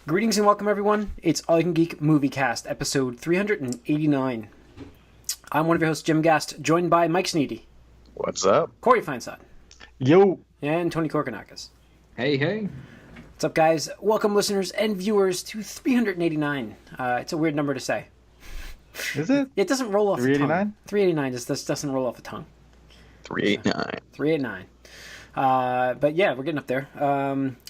Greetings and welcome, everyone. It's All You Can Geek Moviecast, episode 389. I'm one of your hosts, Jim Gast, joined by Mike Sneedy. What's up? Corey Feinsod. Yo. And Tony Korkanakis. Hey. What's up, guys? Welcome, listeners and viewers, to 389. It's a weird number to say. Is it? It doesn't roll off the tongue. 389? 389 just doesn't roll off the tongue. 389. 389. But yeah, we're getting up there.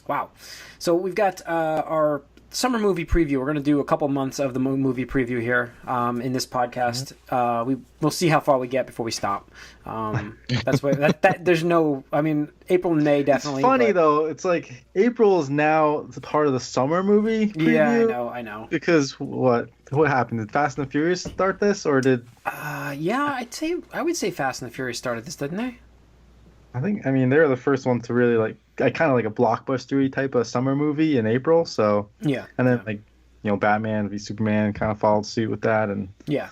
Wow. So we've got our summer movie preview. We're going to do a couple months of the movie preview here in this podcast. We'll see how far we get before we stop. That's why there's no. I mean, April and May definitely. It's funny though. It's like April is now the part of the summer movie preview. Yeah, I know. Because what happened? Did Fast and the Furious start this, or did? Yeah, I would say Fast and the Furious started this, didn't they? I mean, they're the first one to really like kind of like a blockbustery type of summer movie in April. So yeah, and then Batman v Superman kind of followed suit with that, and yeah,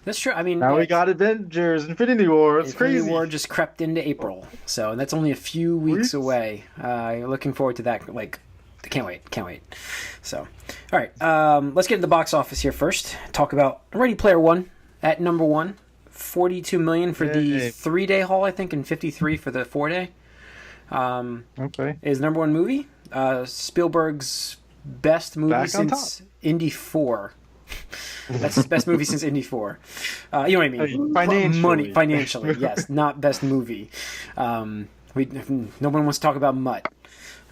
that's true. I mean, now we got Avengers, Infinity War. It's Infinity crazy. War just crept into April, so that's only a few weeks away. Looking forward to that. Like, can't wait. So, all right, let's get to the box office here first. Talk about Ready Player One at number one. 42 million for the 3-day haul, I think, and 53 for the 4-day. Okay. Is number one movie. Spielberg's best movie since Indy 4. That's his best movie since Indy 4. You know what I mean? Financially, yes. Not best movie. No one wants to talk about Mutt.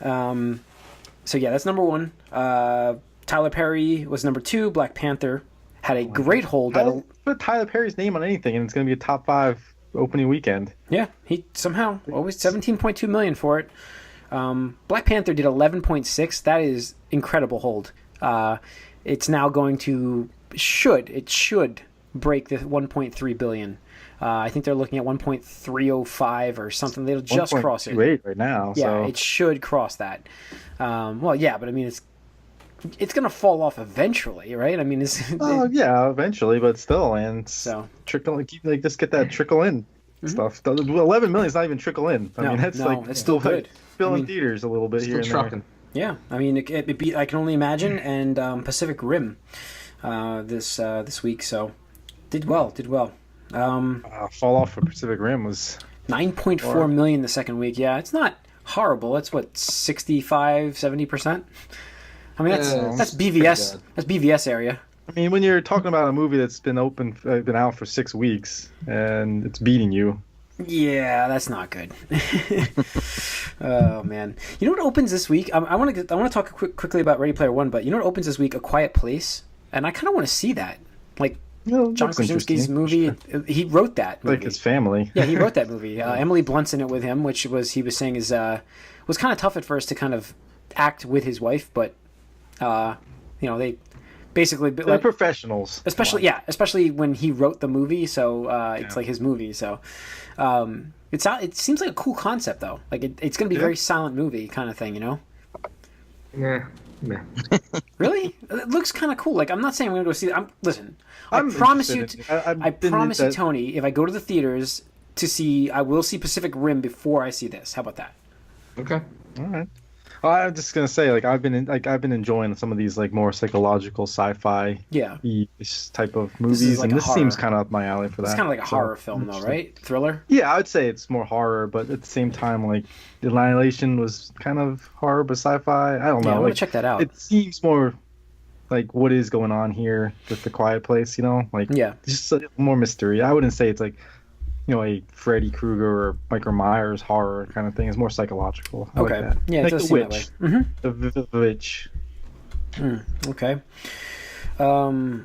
So yeah, that's number one. Tyler Perry was number two. Black Panther had a great hold. Put Tyler Perry's name on anything, and it's going to be a top 5 opening weekend. Yeah, he somehow always 17.2 million for it. Black Panther did 11.6. That is incredible hold. It's now going to should break the 1.3 billion. I think they're looking at 1.305 or something. They'll just cross it. 1.28 right now. Yeah, so. It should cross that. Well, yeah, but I mean it's going to fall off eventually, right? I mean, yeah, eventually, but still, and so trickle, just get that trickle in stuff. 11 million is not even trickle in. I mean, it's still good. Filling theaters a little bit here and there. Yeah, I mean, it be. I can only imagine, and Pacific Rim this week, so did well. Fall off for Pacific Rim was 9.4 million the second week. Yeah, it's not horrible. It's what 65-70%. I mean, that's BVS. That's BVS area. I mean, when you're talking about a movie that's been out for 6 weeks and it's beating you. Yeah, that's not good. Oh man, you know what opens this week? I want to talk quickly about Ready Player One, but you know what opens this week? A Quiet Place, and I kind of want to see that. Like John Krasinski's movie, he wrote that movie. Like his family. Yeah, he wrote that movie. Emily Blunt's in it with him, which he was saying was kind of tough at first to kind of act with his wife, but. They basically they're professionals, especially when he wrote the movie. So it's like his movie. So it seems like a cool concept though. Like it's going to be a very silent movie kind of thing, you know? Yeah. Really? It looks kind of cool. Like I'm not saying I'm going to go see it. I promise you, Tony. If I go to the theaters to see, I will see Pacific Rim before I see this. How about that? Okay. All right. Well, I'm just gonna say, I've been enjoying some of these more psychological sci-fi type of movies, and this seems kind of up my alley for that. It's kind of like a horror film, though, right? Thriller. Yeah, I would say it's more horror, but at the same time, Annihilation was kind of horror but sci-fi. I don't know. I want to check that out. It seems more like what is going on here with The Quiet Place, just a little more mystery. I wouldn't say it's a Freddy Krueger or Michael Myers horror kind of thing. It's more psychological. I like that. Yeah, it does seem that way. Mm-hmm. The Witch. Okay. Yeah,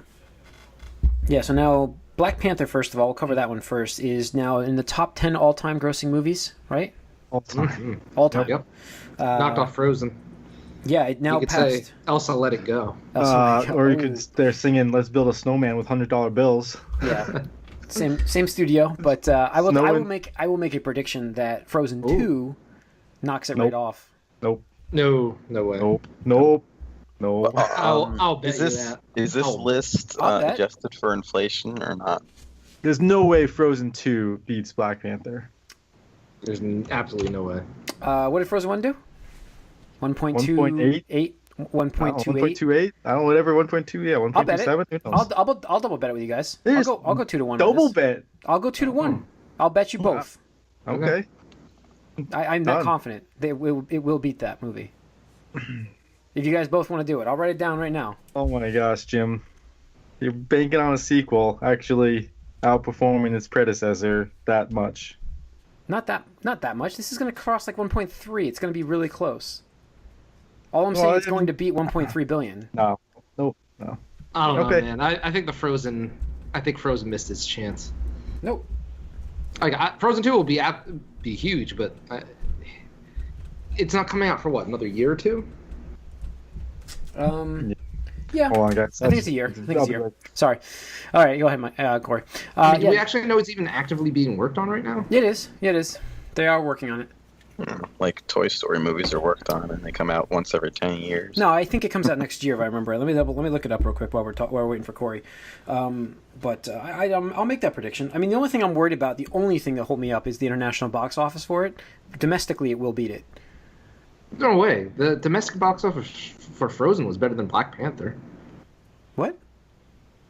so now Black Panther, first of all, we'll cover that one first, is now in the top 10 all-time grossing movies, right? All time. Mm-hmm. All time. Yep. Knocked off Frozen. Yeah, it now passed. You could say Elsa Let It Go. Or they're singing Let's Build a Snowman with $100 bills. Yeah. Same studio, but I will make a prediction that Frozen 2 knocks it right off. Nope. No way. Nope. I'll bet you that. Is this list adjusted for inflation or not? There's no way Frozen 2 beats Black Panther. There's absolutely no way. What did Frozen 1 do? 1.28 1.28. I don't know, whatever. 1.2. Yeah, 1.27. I'll double bet it with you guys. I'll go 2-1. Double bet. I'll go 2-1. I'll bet you both. Okay. I'm that confident that it will beat that movie. If you guys both want to do it, I'll write it down right now. Oh my gosh, Jim. You're banking on a sequel actually outperforming its predecessor that much. Not that much. This is going to cross like 1.3. It's going to be really close. All I'm saying is it's going to beat 1.3 billion. No. I don't know, man. I think Frozen missed its chance. Nope. Like Frozen 2 will be huge, but it's not coming out for what, another year or two? Yeah. Hold on, guys. I think it's a year. Sorry. All right, go ahead, Corey. Do we actually know it's even actively being worked on right now? It is. They are working on it. Like Toy Story movies are worked on, and they come out once every 10 years. No, I think it comes out next year if I remember. Let me look it up real quick while we're waiting for Corey. But I'll make that prediction. I mean, the only thing I'm worried about, the only thing that hold me up, is the international box office for it. Domestically, it will beat it. No way. The domestic box office for Frozen was better than Black Panther. What?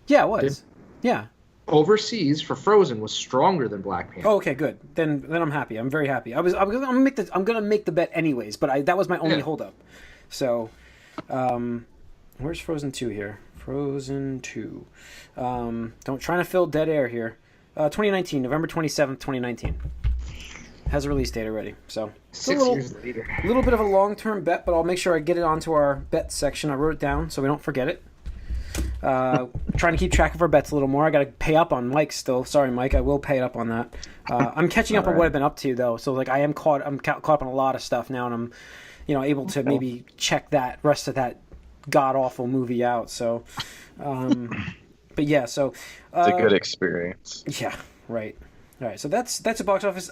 Yeah, it was. Yeah. Overseas for Frozen was stronger than Black Panther. Oh, okay, good. Then I'm happy. I'm very happy. I'm gonna make the bet anyways, but that was my only holdup. So, where's Frozen 2 here? Frozen 2. Trying to fill dead air here. 2019, November 27th, 2019. Has a release date already. So 6 years later. A little bit of a long-term bet, but I'll make sure I get it onto our bet section. I wrote it down so we don't forget it. Trying to keep track of our bets a little more. I got to pay up on Mike still. Sorry, Mike. I will pay up on that. I'm catching up on what I've been up to though. So like I'm caught up on a lot of stuff now, and I'm able to maybe check that rest of that god awful movie out. So, but yeah. So it's a good experience. Yeah. Right. All right. So that's a box office.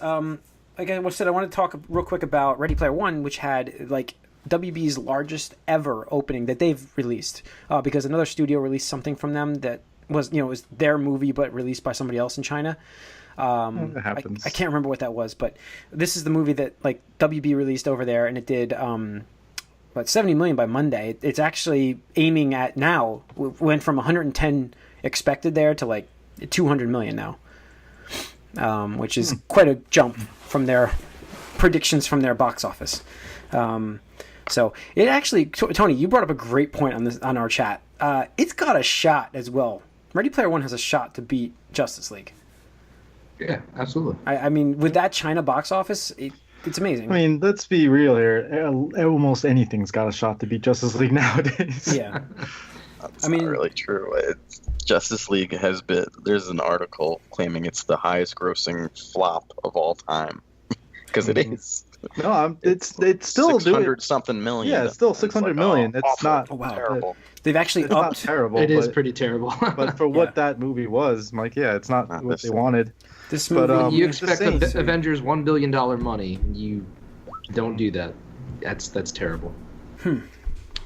Like I said, I want to talk real quick about Ready Player One, which had like WB's largest ever opening that they've released, because another studio released something from them that was was their movie but released by somebody else in China. That happens. I can't remember what that was, but this is the movie that like WB released over there, and it did about 70 million by Monday. It's actually aiming at now went from 110 expected there to like 200 million now, which is quite a jump from their predictions from their box office. So it actually, Tony, you brought up a great point on our chat. It's got a shot as well. Ready Player One has a shot to beat Justice League. Yeah, absolutely. I mean, with that China box office, it's amazing. I mean, let's be real here. Almost anything's got a shot to beat Justice League nowadays. Yeah. That's not really true. Justice League has been. There's an article claiming it's the highest grossing flop of all time. Because it is. No, it's still 600 something million. Yeah, it's still 600 million. It's not terrible. They've actually upped. Not terrible. It is pretty terrible. But for what that movie was, Mike, it's not what they wanted. This movie, but you expect Avengers $1 billion money, you don't do that. That's terrible. And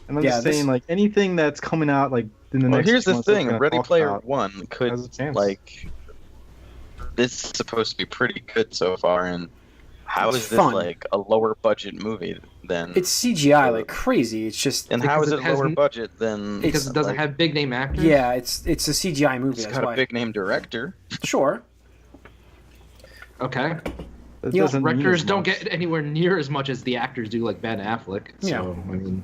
I'm just saying, like anything that's coming out, like in the next. Here's the thing: Ready Player One could this is supposed to be pretty good so far, and how is this like a lower budget movie than? It's CGI like crazy. It's just. And how is it lower budget than? Because it doesn't have big name actors. Yeah, it's a CGI movie. It's got a big name director. Sure. Okay. Directors don't get anywhere near as much as the actors do, like Ben Affleck. So I mean,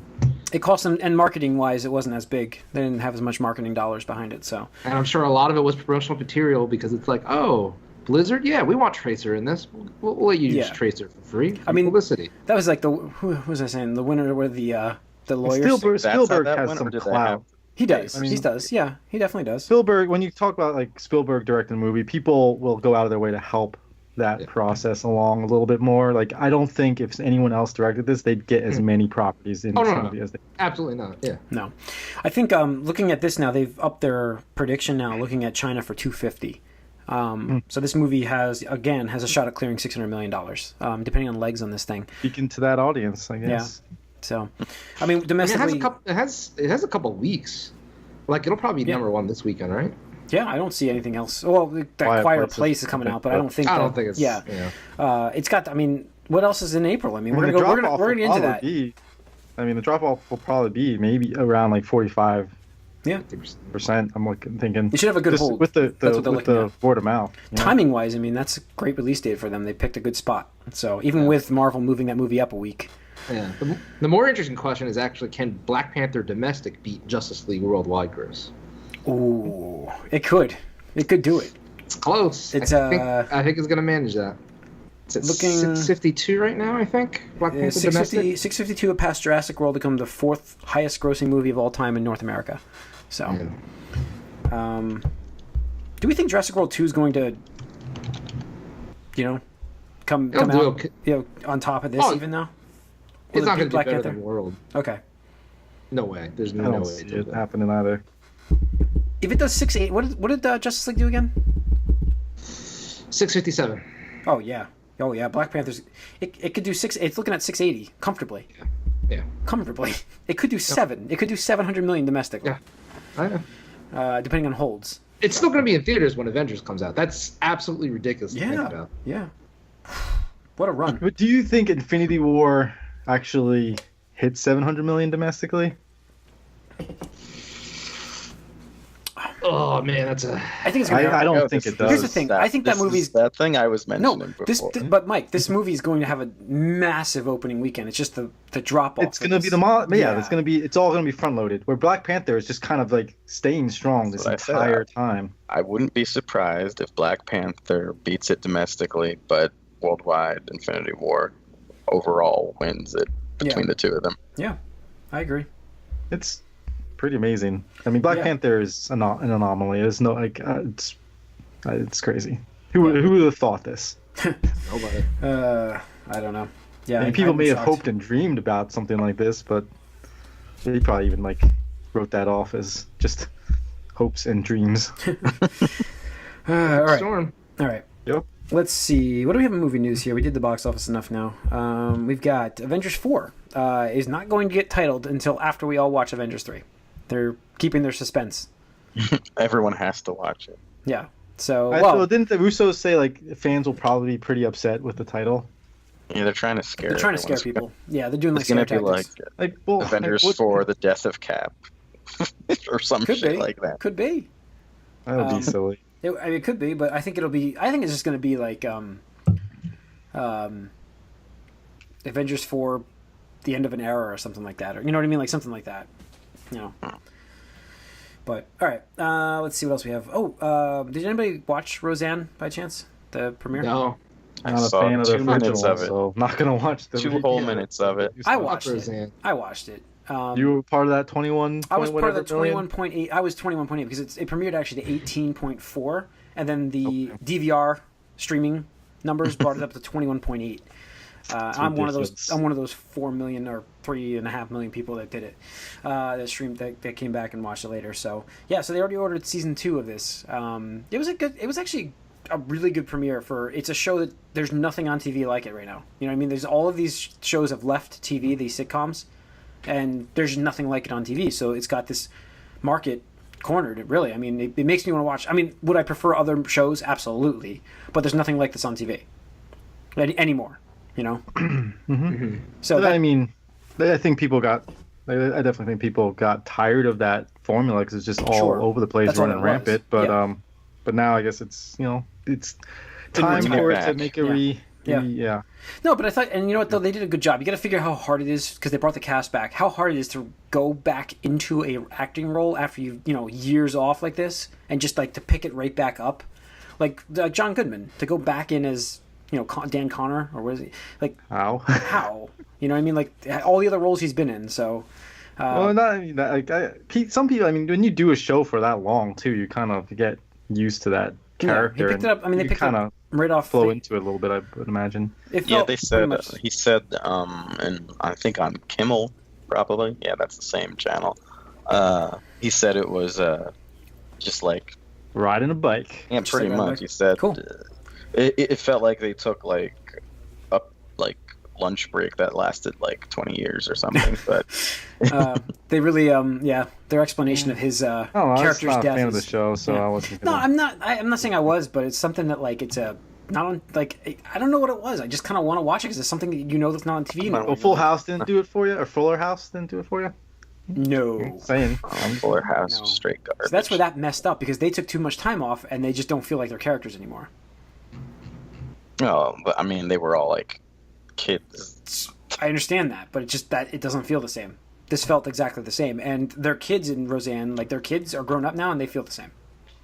it cost them, and marketing wise, it wasn't as big. They didn't have as much marketing dollars behind it. So. And I'm sure a lot of it was promotional material because it's like, oh, Blizzard, yeah, we want Tracer in this. We'll let you use Tracer for free. I mean, publicity. That was like who was I saying? The winner were the lawyers. Spielberg has some clout. He does. He does. Yeah, he definitely does. Spielberg, when you talk about like Spielberg directing a movie, people will go out of their way to help that process along a little bit more. Like, I don't think if anyone else directed this, they'd get as many properties in this movie as they. Absolutely not. Yeah. No, I think looking at this now, they've upped their prediction now. Looking at China for 250. So this movie has a shot at clearing $600 million, depending on legs on this thing. Speaking to that audience, I guess. Yeah. So, I mean, domestically, it has a couple weeks. Like, it'll probably be number one this weekend, right? Yeah, I don't see anything else. Well, that Quiet Place is coming out, but I don't think. I don't think it's. Yeah. It's got. I mean, what else is in April? I mean, we're gonna get into that. I mean, the drop off will probably be maybe around like 45. Yeah, percent. I'm thinking they should have a good hold with the word of mouth. Timing wise, I mean, that's a great release date for them. They picked a good spot. So even with Marvel moving that movie up a week. Yeah. The more interesting question is actually, can Black Panther domestic beat Justice League worldwide gross? Ooh, it could. It could do it. It's close. It's I think it's going to manage that. It's at 652 right now, I think. Black Panther domestic. 652 past Jurassic World to become the 4th highest grossing movie of all time in North America. So, do we think Jurassic World 2 is going to, come out, on top of this even though? It's not going to be better than World. Okay. No way. There's no way. See it happening either. If it does 680, what did Justice League do again? 657. Oh yeah. Black Panther's. It could do 6. It's looking at 680 comfortably. Yeah. Comfortably. It could do 7. It could do 700 million domestically. Yeah. I know. Depending on holds. It's still going to be in theaters when Avengers comes out. That's absolutely ridiculous to think about. Yeah. What a run. But do you think Infinity War actually hit 700 million domestically? Oh man, that's a. I think it's gonna. I don't think it does. Here's the thing. I think that movie's that thing I was mentioning before. But Mike, this movie is going to have a massive opening weekend. It's just the drop off. It's going to be it's going to be. It's all going to be front loaded. Where Black Panther is just kind of like staying strong this entire time. I wouldn't be surprised if Black Panther beats it domestically, but worldwide, Infinity War overall wins it between the two of them. Yeah, I agree. It's pretty amazing. I mean, Black Panther is an anomaly. It's no it's crazy. Who would have thought this? Nobody. I don't know. Yeah, I mean, people may have hoped and dreamed about something like this, but they probably even wrote that off as just hopes and dreams. All right. Storm. All right. Yep. Let's see. What do we have in movie news here? We did the box office enough now. We've got Avengers 4 is not going to get titled until after we all watch Avengers 3. They're keeping their suspense. Everyone has to watch it. Yeah. So, didn't the Russos say fans will probably be pretty upset with the title? Yeah, they're trying to scare. They're trying to scare people. Yeah, they're doing it's gonna be Avengers 4, the death of Cap, or some shit like that. Could be. That would be silly. It could be, but I think it'll be. I think it's just going to be like Avengers 4, the end of an era, or something like that, or you know what I mean, like something like that. But all right, let's see what else we have. Did anybody watch Roseanne by chance? The premiere? No. I'm not a fan of the 2 minutes of it. So not gonna watch the 2 whole minutes of it. I watched it. You were part of that 21. I was part of the 21.8. I was 21.8 because it premiered actually to 18.4, and then the DVR streaming numbers brought it up to 21.8. I'm one of those 4 million or 3.5 million people that did it. That streamed that came back and watched it later. So yeah, so they already ordered season 2 of this. It was actually a really good premiere it's a show that there's nothing on TV like it right now. You know what I mean? There's all of these shows have left TV, these sitcoms, and there's nothing like it on TV. So it's got this market cornered. Really, I mean, it makes me want to watch. I mean, would I prefer other shows? Absolutely, but there's nothing like this on TV anymore. You know. Mm-hmm. So I mean, I think people got. I definitely think people got tired of that formula because it's just all over the place, running rampant. But but now I guess it's it's time for it to make a Yeah. No, but I thought, and you know what though, they did a good job. You got to figure out how hard it is because they brought the cast back. How hard it is to go back into a acting role after years off like this, and just to pick it right back up, like John Goodman to go back in as Dan Connor, or what is he how you know what I mean, like all the other roles he's been in. So some people, I mean, when you do a show for that long too, you kind of get used to that character. He picked it up. I mean, they picked it up right off. Flow into it a little bit, I would imagine. They said he said, and I think on Kimmel probably. Yeah, that's the same channel. He said it was just like riding a bike. Yeah, pretty much. He said cool. It felt like they took a lunch break that lasted 20 years or something, but they really their explanation of his character's death. I'm not a fan of the show, so I wasn't. No, I'm not saying I was, but it's something that it's a not on, like, I don't know what it was. I just kind of want to watch it because it's something that that's not on TV anymore. Well, Full House didn't do it for you, or Fuller House didn't do it for you. No. Saying Fuller House, straight garbage. So that's where that messed up because they took too much time off and they just don't feel like they're characters anymore. Oh, but I mean, they were all like kids. I understand that, but it doesn't feel the same. This felt exactly the same, and their kids in Roseanne, like their kids are grown up now and they feel the same.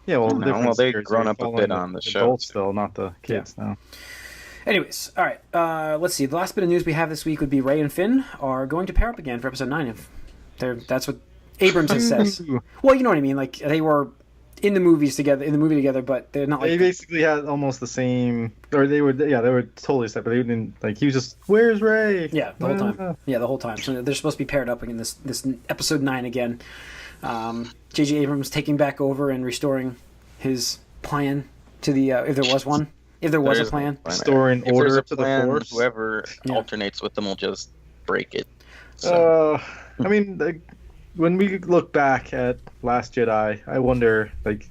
Yeah, well, they've grown up a bit on the show. Adults still, not the kids now. Anyways, all right. Let's see. The last bit of news we have this week would be Ray and Finn are going to pair up again for episode 9. That's what Abrams says. Well, you know what I mean. Like they were in the movie together, but they're not. Like, they basically had almost the same, or they were totally separate. They didn't like. He was just, "Where's Ray?" Yeah, the whole time. Yeah, the whole time. So they're supposed to be paired up in this episode 9 again. J.J. Abrams taking back over and restoring his plan to the if there was one, if there was a plan, restoring order to the Force. Whoever alternates with them will just break it. So. I mean, when we look back at Last Jedi, I wonder like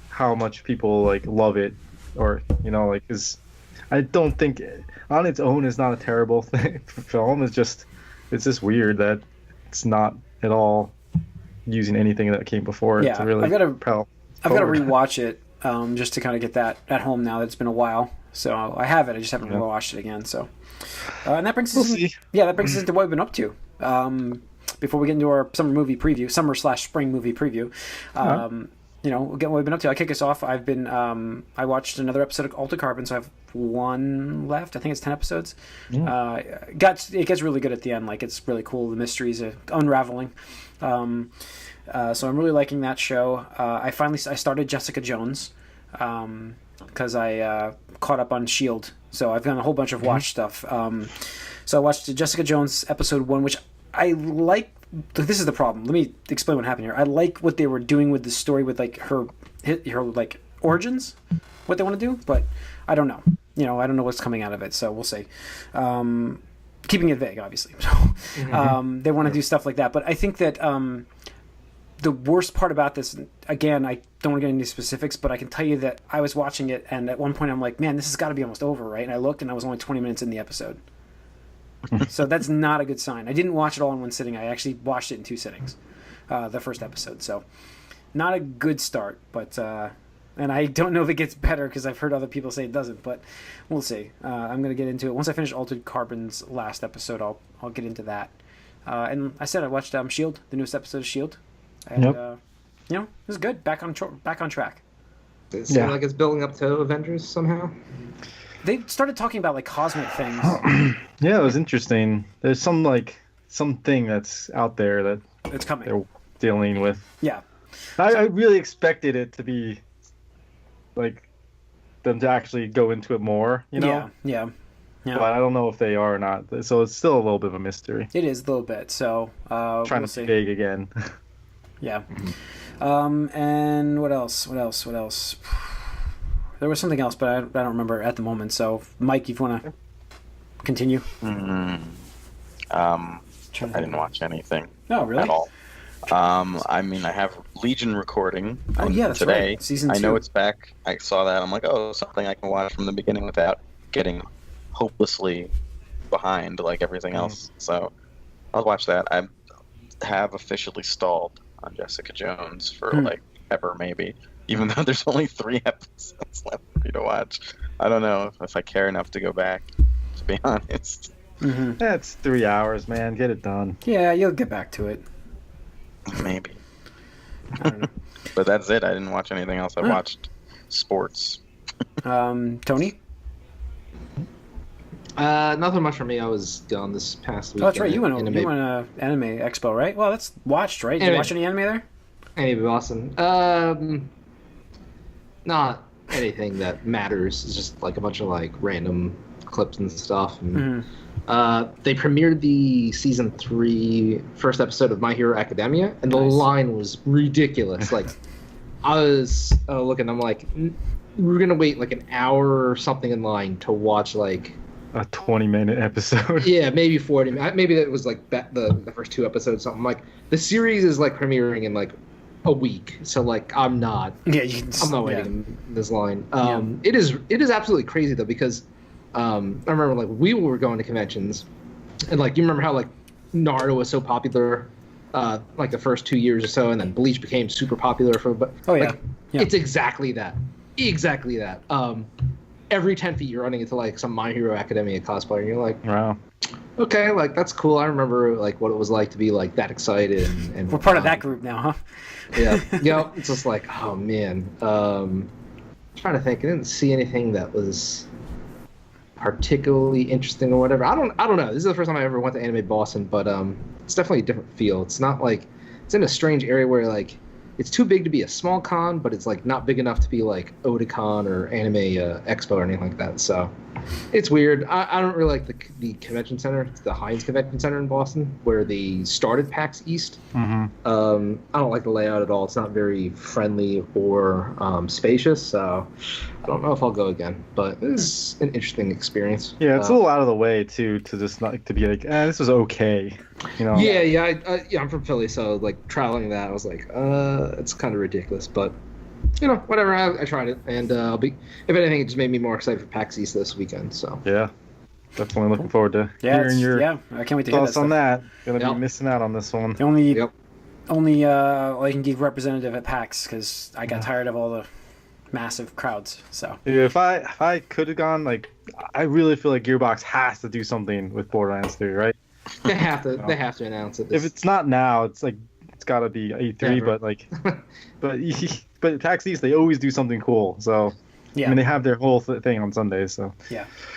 how much people like love it, or because I don't think on its own is not a terrible film. It's just weird that it's not at all using anything that came before it to really I've got to rewatch it just to kind of get that at home now that it's been a while. So I have it. I just haven't watched it again. So and that brings us into what we've been up to. Before we get into our summer/spring movie preview, we'll get what we've been up to. I'll kick us off. I've been I watched another episode of Altered Carbon, so I have 1 left. I think it's 10 episodes. It gets really good at the end. Like it's really cool. The mysteries are unraveling. So I'm really liking that show. I started Jessica Jones because I caught up on S.H.I.E.L.D. So I've done a whole bunch of watch stuff. So I watched Jessica Jones episode 1, which I like. This is the problem. Let me explain what happened here. I like what they were doing with the story with like her like origins, what they want to do, but I don't know. I don't know what's coming out of it. So we'll see. Keeping it vague, obviously. So they want to do stuff like that, but I think that the worst part about this, again, I don't want to get into specifics, but I can tell you that I was watching it, and at one point I'm like, man, this has got to be almost over, right? And I looked, and I was only 20 minutes in the episode. So that's not a good sign. I didn't watch it all in one sitting. I actually watched it in 2 sittings, the first episode. So not a good start, but and I don't know if it gets better because I've heard other people say it doesn't, but we'll see. I'm going to get into it. Once I finish Altered Carbon's last episode, I'll get into that. And I said I watched S.H.I.E.L.D., the newest episode of S.H.I.E.L.D., and it was good. Back on track. It seems like it's building up to Avengers somehow. They started talking about like cosmic things. Yeah, it was interesting. There's something that's out there that it's coming. They're dealing with. Yeah, I really expected it to be like them to actually go into it more. Yeah. But I don't know if they are or not. So it's still a little bit of a mystery. It is a little bit. So trying to be big again. Yeah. And what else? There was something else, but I don't remember at the moment. So, Mike, if you want to continue. I didn't watch anything. Oh, really? At all. I mean, I have Legion recording that's today. Right. Season 2. I know it's back. I saw that. I'm like, something I can watch from the beginning without getting hopelessly behind like everything else. So, I'll watch that. I have officially stalled on Jessica Jones for like ever, maybe. Even though there's only 3 episodes left for me to watch. I don't know if I care enough to go back, to be honest. That's 3 hours, man. Get it done. Yeah, you'll get back to it. Maybe. I don't know. But that's it. I didn't watch anything else. I watched sports. Tony? Nothing much for me. I was gone this past week. Oh, that's right. You went to Anime Expo, right? Well, that's watched, right? Did you watch any anime there? Anime Boston. Not anything that matters. It's just like a bunch of like random clips and stuff. And, they premiered the season 3 first episode of My Hero Academia, and the line was ridiculous. Like, I was looking, I'm like, we're gonna wait like an hour or something in line to watch like a 20-minute episode. Yeah, maybe 40. Maybe that was like the first 2 episodes. Something like the series is like premiering in like a week, so like I'm not waiting in this line. It is absolutely crazy though, because I remember like we were going to conventions, and like you remember how like Naruto was so popular like the first 2 years or so, and then Bleach became super popular it's exactly that. Every 10 feet you're running into like some My Hero Academia cosplayer, and you're like, wow, okay, like that's cool. I remember like what it was like to be like that excited and we're part of that group now, huh? Yeah. It's just like, oh man. Trying to think. I didn't see anything that was particularly interesting or whatever. I don't know. This is the first time I ever went to Anime Boston, but it's definitely a different feel. It's not like it's in a strange area where like it's too big to be a small con, but it's like not big enough to be like Otakon or Anime Expo or anything like that. So it's weird. I don't really like the convention center. It's the Heinz Convention Center in Boston, where they started PAX East. Mm-hmm. I don't like the layout at all. It's not very friendly or spacious. So I don't know if I'll go again, but it's an interesting experience. Yeah, it's a little out of the way too, to just not to be like, this was okay. Yeah, I'm from Philly, so like traveling that, I was like, it's kind of ridiculous, but whatever. I tried it, and I'll be. If anything, it just made me more excited for PAX East this weekend. So yeah, definitely looking forward to hearing your I can't wait to hear thoughts on that. Gonna be missing out on this one. The only all you can give representative at PAX, because I got tired of all the massive crowds. So if I could have gone, like, I really feel like Gearbox has to do something with Borderlands 3, right? They have to. They have to announce it. If it's not now, it's like it's got to be E3. But like, but at PAX East they always do something cool. So I mean, they have their whole thing on Sundays. So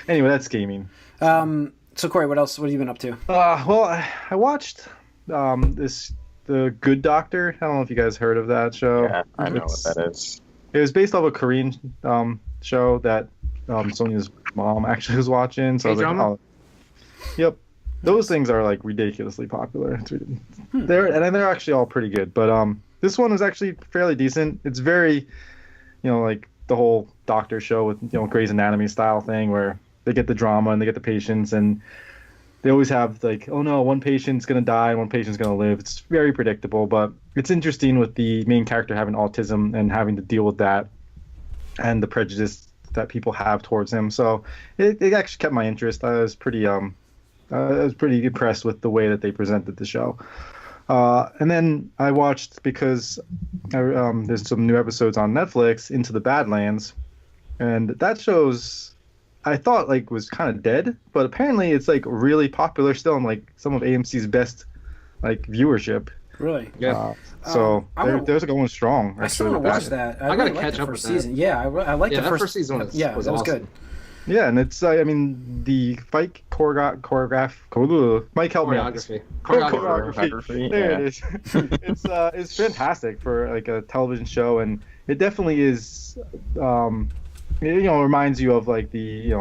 Anyway, that's gaming. So Corey, what else? What have you been up to? Well, I watched The Good Doctor. I don't know if you guys heard of that show. Yeah, I know what that is. It was based off a Korean show that Sonia's mom actually was watching. So I was like, oh, yep. Those things are like ridiculously popular. They're actually all pretty good. But this one was actually fairly decent. It's very, like the whole doctor show with Grey's Anatomy style thing, where they get the drama and they get the patients, and they always have like, oh no, one patient's gonna die and one patient's gonna live. It's very predictable, but it's interesting with the main character having autism and having to deal with that and the prejudice that people have towards him. So it actually kept my interest. I was pretty impressed with the way that they presented the show. And then I watched, because there's some new episodes on Netflix, Into the Badlands, and that show's, I thought like was kind of dead, but apparently it's like really popular still, and like some of AMC's best like viewership. Really? Yeah. So they're going strong. I still want to watch that. I gotta catch up with that. Season. Yeah, I like the first season. Was awesome. Good. Yeah, and it's I mean the fight choreography. Mike, help me out. Choreography. There it is. It's fantastic for like a television show, and it definitely is. It reminds you of like the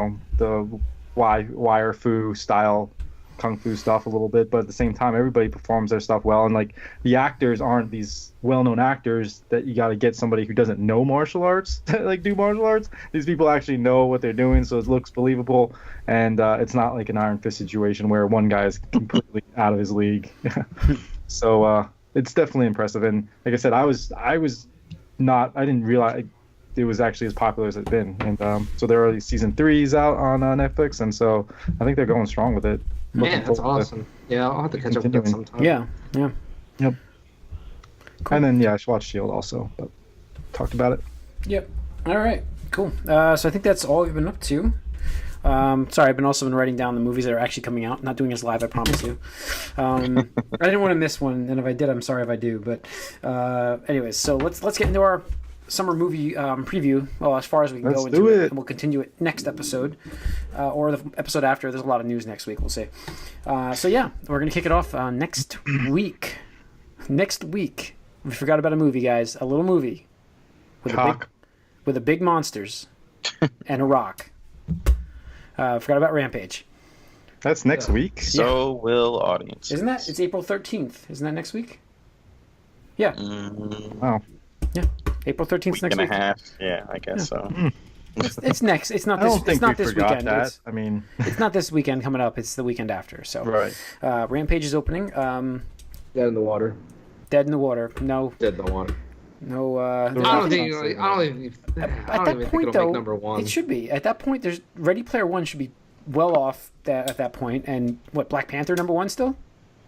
wire fu style kung fu stuff a little bit, but at the same time everybody performs their stuff well, and like the actors aren't these well-known actors that you got to get somebody who doesn't know martial arts to like do martial arts. These people actually know what they're doing, so it looks believable, and it's not like an Iron Fist situation where one guy is completely out of his league. So it's definitely impressive, and like I said, I didn't realize it was actually as popular as it's been, and so there are season 3s out on Netflix, and so I think they're going strong with it. Man, that's awesome. Yeah, I'll have to catch up with that sometime. Yeah. Yep. Cool. And then I should watch S.H.I.E.L.D. also, but talked about it. Yep. All right. Cool. So I think that's all we've been up to. Sorry, I've been writing down the movies that are actually coming out. Not doing this live, I promise you. I didn't want to miss one, and if I did, I'm sorry if I do. But anyways, so let's get into our summer movie preview. Well, as far as we can go into it, and we'll continue it next episode or the episode after. There's a lot of news next week. We'll see. So yeah, we're gonna kick it off next week. Next week, we forgot about a movie, guys. A little movie with a big monsters and a rock. Forgot about Rampage. That's next week. So will audience. Isn't that? It's April 13th. Isn't that next week? Yeah. Wow. Yeah. April 13th next week. And a half. Yeah, I guess so. It's next. It's not this. It's not this weekend. That. It's not this weekend coming up. It's the weekend after. So right. Rampage is opening. Dead in the water. Dead in the water. No. Dead in the water. No. I don't think it'll make number one. It should be. At that point, there's Ready Player One should be well off at that point. And what, Black Panther number one still?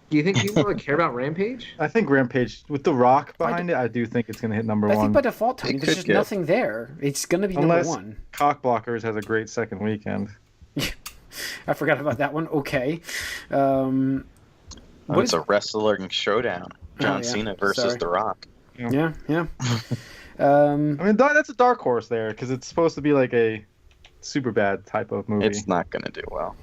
Do you think people would care about Rampage? I think Rampage, with The Rock behind it, I do think it's going to hit number one. I think by default, Tony, there's just nothing there. It's going to be number one. Cockblockers has a great second weekend. I forgot about that one. Okay. It's a wrestling showdown. John Cena versus The Rock. Yeah. I mean, that's a dark horse there because it's supposed to be like a super bad type of movie. It's not going to do well.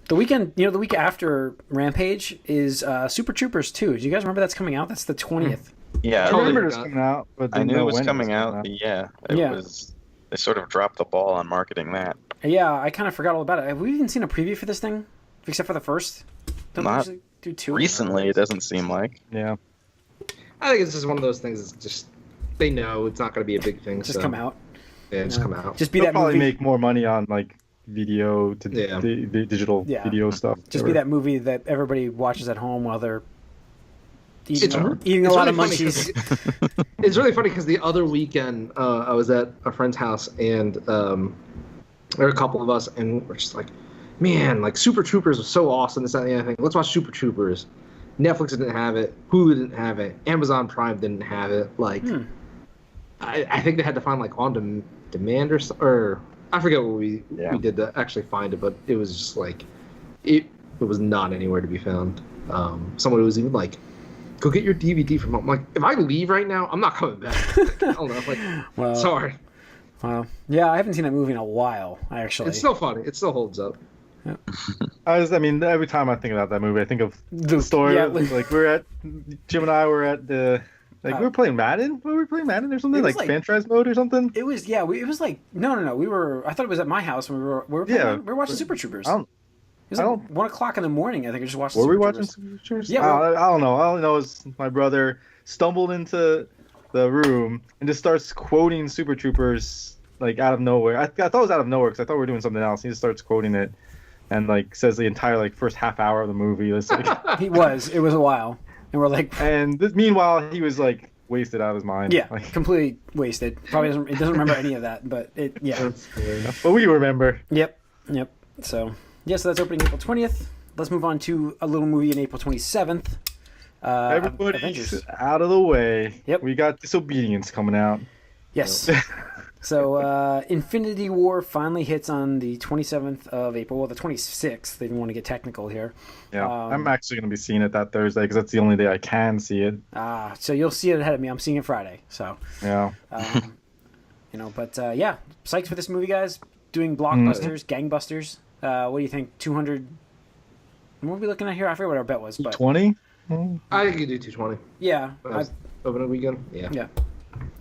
The week after Rampage is Super Troopers 2. Do you guys remember that's coming out? That's the 20th. Yeah, I remember it was coming out, but I knew it was coming out. Yeah, it was. They sort of dropped the ball on marketing that. Yeah, I kind of forgot all about it. Have we even seen a preview for this thing, except for the first? Not do two recently. It doesn't seem like. Yeah. I think it's just one of those things. It's just they know it's not going to be a big thing. Just come out. Yeah, just come out. Just be They'll that probably movie. Make more money on like video to the digital video stuff. Just be that movie that everybody watches at home while they're eating a really lot of munchies. It's really funny because the other weekend I was at a friend's house and there were a couple of us and we're just like, man, like Super Troopers was so awesome. This, that, and the other thing. Let's watch Super Troopers. Netflix didn't have it. Hulu didn't have it. Amazon Prime didn't have it. Like, I think they had to find like on demand or I forget what we did to actually find it, but it was just like it was not anywhere to be found. Someone was even like, "Go get your DVD from home." I'm like, if I leave right now, I'm not coming back. I don't know. Like, sorry. Well, yeah, I haven't seen that movie in a while. Actually, it's still funny. It still holds up. Yeah. I mean, every time I think about that movie, I think of the story. Yeah, like Jim and I were at the. Like we were playing Madden. Were we playing Madden or something? Like franchise mode or something? It was it was like no. We were. I thought it was at my house when we were watching Super Troopers. It was like 1 o'clock in the morning. I think I just watched. Were we watching Super Troopers? Yeah. I don't know. All I know is my brother stumbled into the room and just starts quoting Super Troopers like out of nowhere. I thought it was out of nowhere because I thought we were doing something else. He just starts quoting it and like says the entire like first half hour of the movie. It was a while. And we're like, meanwhile, he was like wasted out of his mind. Yeah, like, completely wasted. Probably doesn't remember any of that, but But we remember. Yep. So so that's opening April 20th. Let's move on to a little movie on April 27th. Everybody's Avengers. Out of the way. Yep. We got Disobedience coming out. Yes. So Infinity War finally hits on the 27th of April. Well, the 26th. They didn't want to get technical here. Yeah, I'm actually going to be seeing it that Thursday because that's the only day I can see it. So you'll see it ahead of me. I'm seeing it Friday. So yeah. But psyched for this movie, guys. Doing blockbusters, gangbusters. What do you think? 200. What are we looking at here? I forget what our bet was, but 20. I think you do 220. Yeah. Opening weekend. Yeah.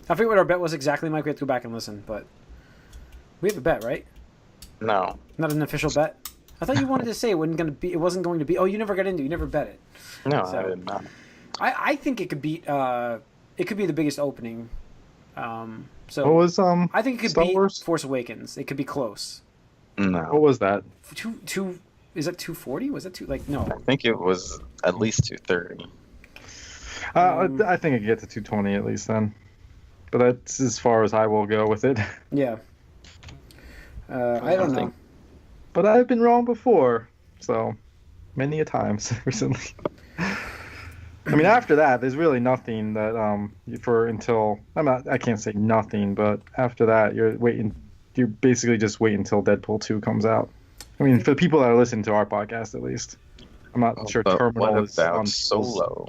I forget what our bet was exactly, Mike. We have to go back and listen, but we have a bet, right? No. Not an official bet. I thought you wanted to say it wasn't going to be. Oh, you never got into. You never bet it. No, I did not. I think it could beat. It could be the biggest opening. So what was I think it could Star beat Wars? Force Awakens. It could be close. No. What was that? Two. Is that 240? Was that no? I think it was at least 230. I think it could get to 220 at least then. But that's as far as I will go with it. Yeah. I don't know. But I've been wrong before, so many a times recently. I mean, after that, there's really nothing that I can't say nothing, but after that, you're basically just waiting until Deadpool 2 comes out. I mean, for the people that are listening to our podcast, at least. I'm not sure Terminal is on Solo.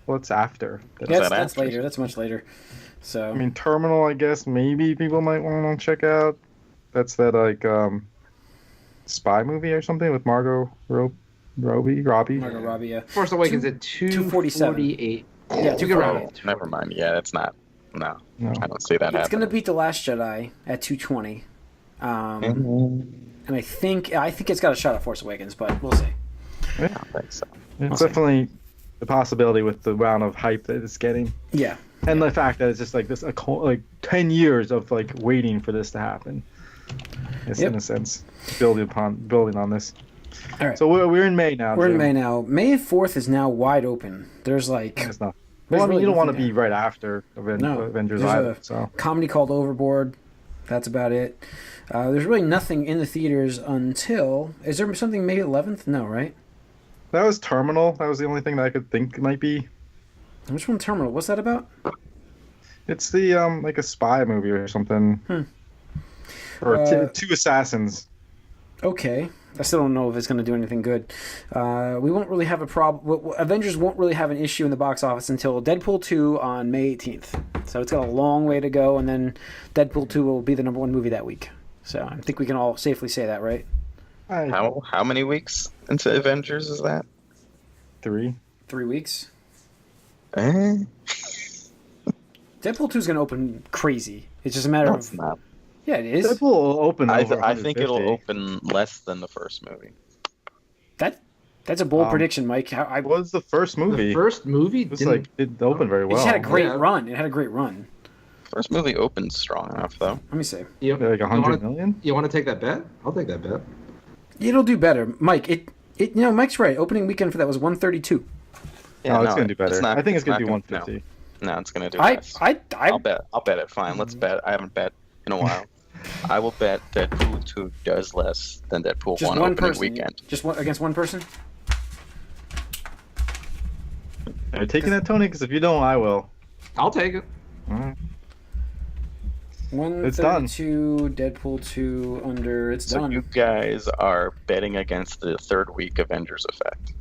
Well, it's after. That's later. That's much later. So I mean, Terminal, I guess maybe people might want to check out. That's that like spy movie or something with Margot Robbie. Margot Robbie, yeah. Force Awakens at 248. Yeah, 248. Never mind. Yeah, that's not. No. I don't see that happening. It's going to beat The Last Jedi at 220. And I think it's got a shot at Force Awakens, but we'll see. Yeah, I think so. It's definitely the possibility with the round of hype that it's getting. Yeah. And the fact that it's just like this, like 10 years of like waiting for this to happen. It's in a sense building on this. All right. So we're in May now. We're Jim. in May now. May 4th is now wide open. There's like. It's not. Well, I mean, you don't want to be right after Avengers there's either. A so comedy called Overboard. That's about it. There's really nothing in the theaters until. Is there something May 11th? No, right? That was Terminal. That was the only thing that I could think might be. Which one? Terminal? What's that about? It's the like a spy movie or something. Or Two Assassins. Okay. I still don't know if it's going to do anything good. We won't really have a problem. Avengers won't really have an issue in the box office until Deadpool 2 on May 18th. So it's got a long way to go, and then Deadpool 2 will be the #1 movie that week. So I think we can all safely say that, right? How many weeks into Avengers is that? 3. 3 weeks. Eh? Deadpool 2 is going to open crazy. It's just a matter of. It's not. Yeah, it is. Deadpool will open. I think it'll open less than the first movie. That's a bold prediction, Mike. What was the first movie? The first movie didn't open very well. It had a great run. It had a great run. First movie opened strong enough, though. Let me see. Yep. Like 100 million. You want to take that bet? I'll take that bet. It'll do better, Mike. Mike's right. Opening weekend for that was 132. Yeah, it's gonna do better. I think it's gonna do 150. No, it's gonna do less. I'll bet it. Fine, let's bet. I haven't bet in a while. I will bet Deadpool 2 does less than Deadpool 1 opening weekend. Just one against one person? Are you taking that, Tony? Because if you don't, I will. I'll take it. All right. 132, Deadpool 2 under. It's done. So you guys are betting against the third week Avengers effect.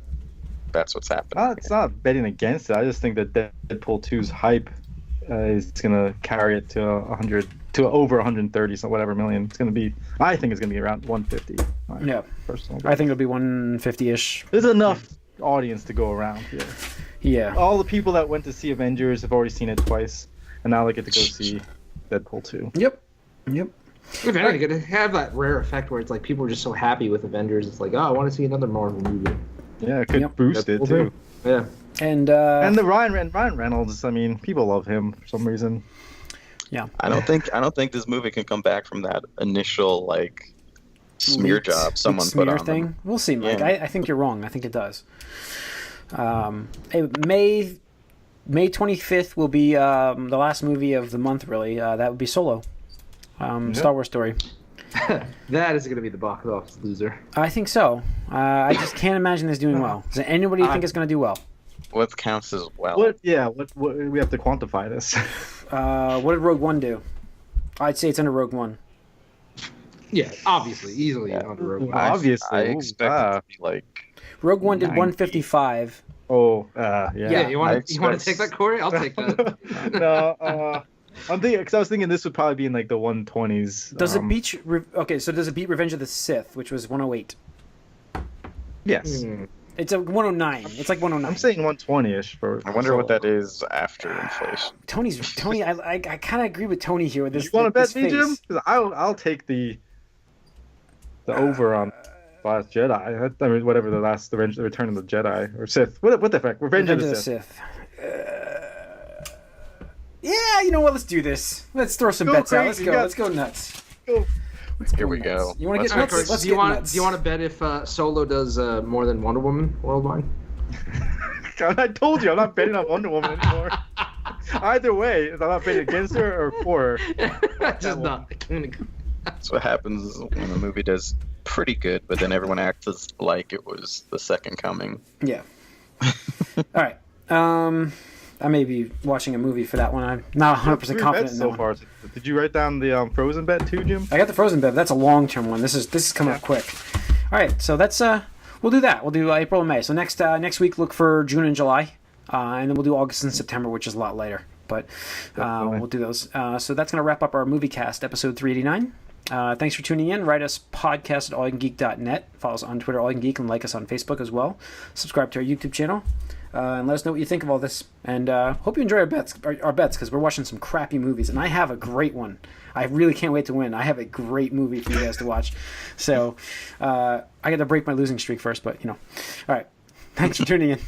That's what's happening. It's not betting against it. I just think that Deadpool 2's hype is gonna carry it to 100 to over 130, so whatever million. It's gonna be. I think it's gonna be around 150. Yeah, personally. I think it'll be 150-ish. There's enough audience to go around here. Yeah. All the people that went to see Avengers have already seen it twice, and now they get to go see Deadpool 2. Yep. If anything, it have that rare effect where it's like people are just so happy with Avengers. It's like, oh, I want to see another Marvel movie. Yeah, it could boost it too. Yeah. And the Ryan Reynolds. I mean, people love him for some reason. Yeah. I don't think this movie can come back from that initial smear job someone put on thing. them. We'll see, Mike. Yeah. I think you're wrong. I think it does. May 25th will be the last movie of the month, really. That would be Solo. Star Wars story. That is going to be the box office loser. I think so. I just can't imagine this doing well. Does anybody think it's going to do well? What counts as well? What we have to quantify this. What did Rogue One do? I'd say it's under Rogue One. Yeah, obviously, easily under Rogue One. Obviously, I expect it to be Rogue One did 90. 155. Oh, yeah. Yeah, you want to take that, Corey? I'll take that. No, I'm thinking because I was thinking this would probably be in like the 120s. Does it beat? So does it beat Revenge of the Sith, which was 108? Yes. It's a 109. It's like 109. I'm saying 120ish for. I wonder what that is after inflation. Tony. I kind of agree with Tony here with this. You want to bet me, face. Jim? Because I'll take the over on Last Jedi. I mean, whatever the Return of the Jedi or Sith. What the heck? Revenge of the Sith. Yeah, you know what? Let's do this. Let's throw some bets out. Let's go. Let's go nuts. Here we go. You want to get nuts? Let's get nuts. Do you want to bet if Solo does more than Wonder Woman worldwide? I told you I'm not betting on Wonder Woman anymore. Either way, I'm not betting against her or for her. Just not. That's what happens when a movie does pretty good, but then everyone acts like it was the second coming. Yeah. All right. I may be watching a movie for that one. I'm not 100% confident in that so far. Did you write down the Frozen bet too, Jim? I got the Frozen bet. That's a long-term one. This is coming up quick. All right, so that's we'll do that. We'll do April and May. So next week, look for June and July, and then we'll do August and September, which is a lot later. But we'll do those. So that's going to wrap up our Moviecast episode 389. Thanks for tuning in. Write us podcast at allyoucangeek.net. Follow us on Twitter, allyoucangeek, and like us on Facebook as well. Subscribe to our YouTube channel. And let us know what you think of all this. And hope you enjoy our bets because we're watching some crappy movies. And I have a great one. I really can't wait to win. I have a great movie for you guys to watch. So I got to break my losing streak first, but All right. Thanks for tuning in.